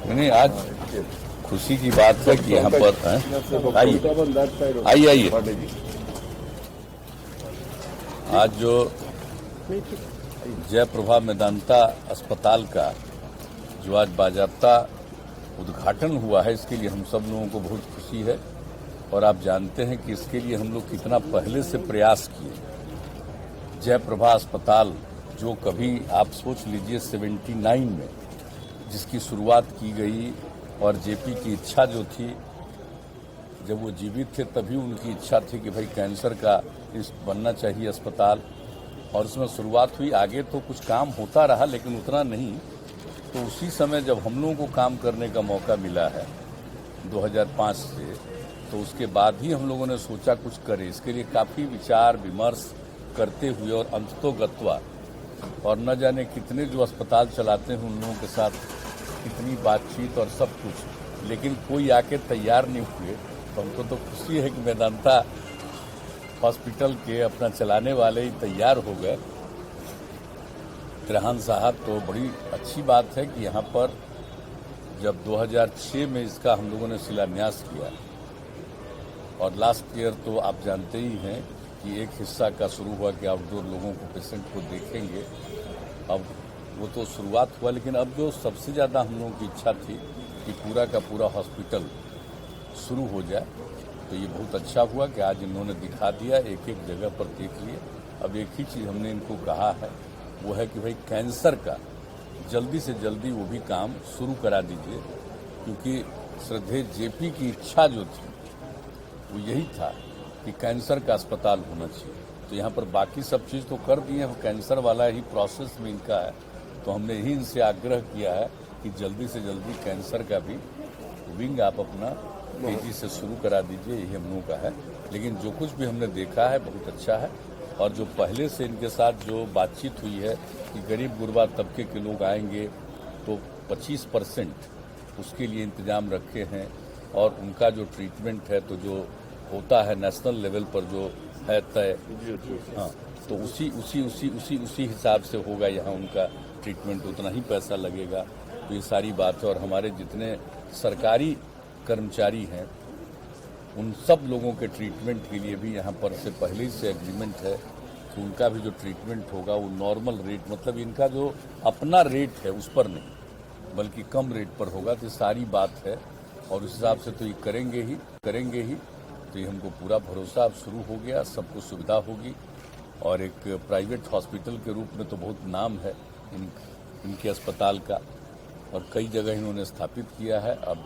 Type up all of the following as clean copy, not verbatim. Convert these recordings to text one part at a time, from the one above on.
नहीं, आज खुशी की बात है कि यहाँ पर आइए आइए। आज जो जयप्रभा मेदांता अस्पताल का जो आज बाजाबता उद्घाटन हुआ है, इसके लिए हम सब लोगों को बहुत खुशी है। और आप जानते हैं कि इसके लिए हम लोग कितना पहले से प्रयास किए। जयप्रभा अस्पताल जो कभी आप सोच लीजिए 79 में जिसकी शुरुआत की गई, और जेपी की इच्छा जो थी, जब वो जीवित थे तभी उनकी इच्छा थी कि भाई कैंसर का इस बनना चाहिए अस्पताल, और उसमें शुरुआत हुई। आगे तो कुछ काम होता रहा लेकिन उतना नहीं। तो उसी समय जब हम लोगों को काम करने का मौका मिला है 2005 से, तो उसके बाद ही हम लोगों ने सोचा कुछ करें। इसके लिए काफ़ी विचार विमर्श करते हुए और अंततोगत्वा, और न जाने कितने जो अस्पताल चलाते हैं उन लोगों के साथ कितनी बातचीत और सब कुछ, लेकिन कोई आके तैयार नहीं हुए। तो हमको तो खुशी है कि मेदांता हॉस्पिटल के अपना चलाने वाले ही तैयार हो गए, त्रेहान साहब। तो बड़ी अच्छी बात है कि यहाँ पर जब 2006 में इसका हम लोगों ने शिलान्यास किया, और लास्ट ईयर तो आप जानते ही हैं कि एक हिस्सा का शुरू हुआ कि आउटडोर लोगों को, पेशेंट को देखेंगे। अब वो तो शुरुआत हुआ, लेकिन अब जो सबसे ज़्यादा हम लोगों की इच्छा थी कि पूरा का पूरा हॉस्पिटल शुरू हो जाए। तो ये बहुत अच्छा हुआ कि आज इन्होंने दिखा दिया, एक एक जगह पर देख लिए। अब एक ही चीज़ हमने इनको कहा है, वो है कि भाई कैंसर का जल्दी से जल्दी वो भी काम शुरू करा दीजिए, क्योंकि श्रद्धेय जेपी की इच्छा जो थी वो यही था कि कैंसर का अस्पताल होना चाहिए। तो यहाँ पर बाकी सब चीज़ तो कर दिए हैं, कैंसर वाला ही प्रोसेस में इनका है। तो हमने ही इनसे आग्रह किया है कि जल्दी से जल्दी कैंसर का भी विंग आप अपना तेजी से शुरू करा दीजिए, यही हम लोगों का है। लेकिन जो कुछ भी हमने देखा है बहुत अच्छा है। और जो पहले से इनके साथ जो बातचीत हुई है कि गरीब गुरबा तबके के लोग आएंगे तो 25% उसके लिए इंतजाम रखे हैं, और उनका जो ट्रीटमेंट है तो जो होता है नेशनल लेवल पर जो है तय, हाँ, तो उसी हिसाब से होगा यहाँ उनका ट्रीटमेंट, उतना ही पैसा लगेगा। तो ये सारी बात है। और हमारे जितने सरकारी कर्मचारी हैं उन सब लोगों के ट्रीटमेंट के लिए भी यहाँ पर से पहले ही से एग्रीमेंट है कि उनका भी जो ट्रीटमेंट होगा वो नॉर्मल रेट, मतलब इनका जो अपना रेट है उस पर नहीं बल्कि कम रेट पर होगा। तो सारी बात है, और उस हिसाब से तो ये करेंगे ही। तो ये हमको पूरा भरोसा अब शुरू हो गया, सबको सुविधा होगी। और एक प्राइवेट हॉस्पिटल के रूप में तो बहुत नाम है इनके अस्पताल का, और कई जगह इन्होंने स्थापित किया है। अब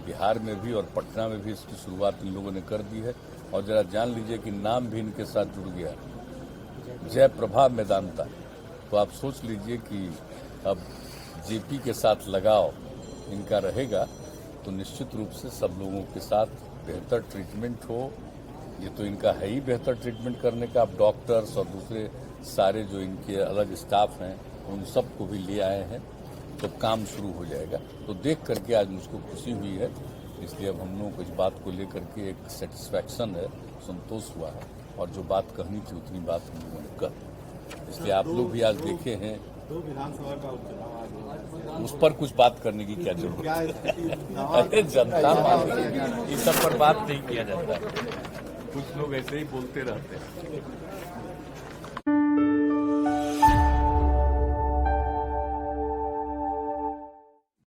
बिहार में भी और पटना में भी इसकी शुरुआत इन लोगों ने कर दी है। और जरा जान लीजिए कि नाम भी इनके साथ जुड़ गया, जयप्रभा मेदांता। तो आप सोच लीजिए कि अब जेपी के साथ लगाव इनका रहेगा, तो निश्चित रूप से सब लोगों के साथ बेहतर ट्रीटमेंट हो। ये तो इनका है ही बेहतर ट्रीटमेंट करने का। अब डॉक्टर्स और दूसरे सारे जो इनके अलग स्टाफ हैं उन सबको भी ले आए हैं, तो काम शुरू हो जाएगा। तो देख करके आज मुझको खुशी हुई है। इसलिए अब हम लोगों को इस बात को लेकर के एक सेटिस्फैक्शन है, संतोष हुआ है। और जो बात कहनी थी उतनी बात हम लोगों ने कर, इसलिए आप लोग भी आज देखे हैं। तो विधानसभा का उपचुनाव उस पर कुछ बात करने की क्या जरूरत है? अरे जनता इस सब पर बात नहीं किया जाता है, कुछ लोग ऐसे ही बोलते रहते हैं।